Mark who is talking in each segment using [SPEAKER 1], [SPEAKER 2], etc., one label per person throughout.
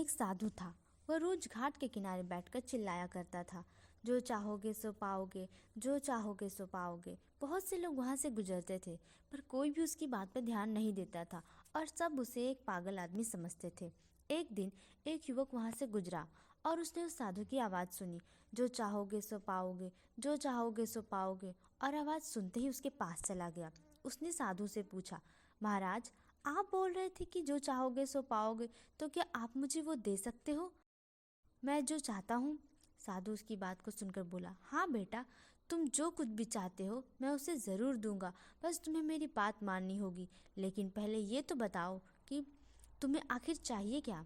[SPEAKER 1] एक साधु था। वह रोज घाट के किनारे बैठकर चिल्लाया करता था, जो चाहोगे सो पाओगे, जो चाहोगे सो पाओगे। बहुत से लोग वहां से गुजरते थे, पर कोई भी उसकी बात पर ध्यान नहीं देता था और सब उसे एक पागल आदमी समझते थे। एक दिन एक युवक वहां से गुजरा और उसने उस साधु की आवाज़ सुनी, जो चाहोगे सो पाओगे, जो चाहोगे सो पाओगे, और आवाज़ सुनते ही उसके पास चला गया। उसने साधु से पूछा, महाराज, आप बोल रहे थे कि जो चाहोगे सो पाओगे, तो क्या आप मुझे वो दे सकते हो, मैं जो चाहता हूँ? साधु उसकी बात को सुनकर बोला, हाँ बेटा, तुम जो कुछ भी चाहते हो मैं उसे ज़रूर दूंगा, बस तुम्हें मेरी बात माननी होगी। लेकिन पहले ये तो बताओ कि तुम्हें आखिर चाहिए क्या?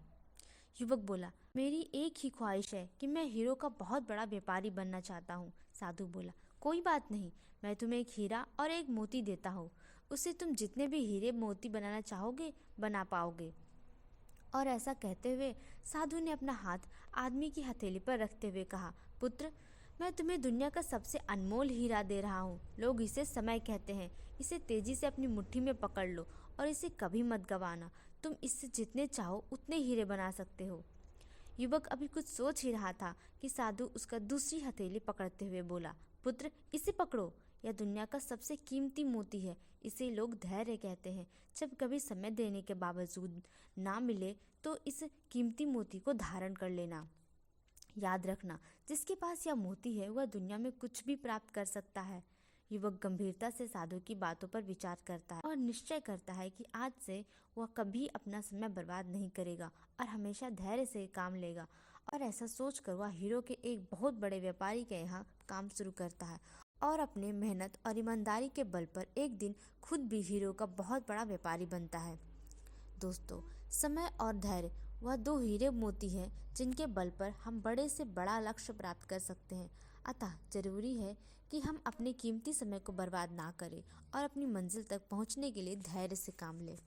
[SPEAKER 1] युवक बोला, मेरी एक ही ख्वाहिश है कि मैं हीरो का बहुत बड़ा व्यापारी बनना चाहता हूँ। साधु बोला, कोई बात नहीं, मैं तुम्हें एक हीरा और एक मोती देता हूँ। उससे तुम जितने भी हीरे मोती बनाना चाहोगे बना पाओगे। और ऐसा कहते हुए साधु ने अपना हाथ आदमी की हथेली पर रखते हुए कहा, पुत्र, मैं तुम्हें दुनिया का सबसे अनमोल हीरा दे रहा हूँ। लोग इसे समय कहते हैं। इसे तेजी से अपनी मुट्ठी में पकड़ लो और इसे कभी मत गंवाना। तुम इससे जितने चाहो उतने हीरे बना सकते हो। युवक अभी कुछ सोच ही रहा था कि साधु उसका दूसरी हथेली पकड़ते हुए बोला, पुत्र, इसे पकड़ो, यह दुनिया का सबसे कीमती मोती है। इसे लोग धैर्य कहते हैं। जब कभी समय देने के बावजूद ना मिले तो इस कीमती मोती को धारण कर लेना। याद रखना, जिसके पास यह मोती है वह दुनिया में कुछ भी प्राप्त कर सकता है। युवक गंभीरता से साधु की बातों पर विचार करता है और निश्चय करता है कि आज से वह कभी अपना समय बर्बाद नहीं करेगा और हमेशा धैर्य से काम लेगा। और ऐसा सोचकर वह हीरो के एक बहुत बड़े व्यापारी के यहाँ काम शुरू करता है और अपने मेहनत और ईमानदारी के बल पर एक दिन खुद भी हीरो का बहुत बड़ा व्यापारी बनता है। दोस्तों, समय और धैर्य वह दो हीरे मोती हैं जिनके बल पर हम बड़े से बड़ा लक्ष्य प्राप्त कर सकते हैं। अतः जरूरी है कि हम अपने कीमती समय को बर्बाद ना करें और अपनी मंजिल तक पहुंचने के लिए धैर्य से काम लें।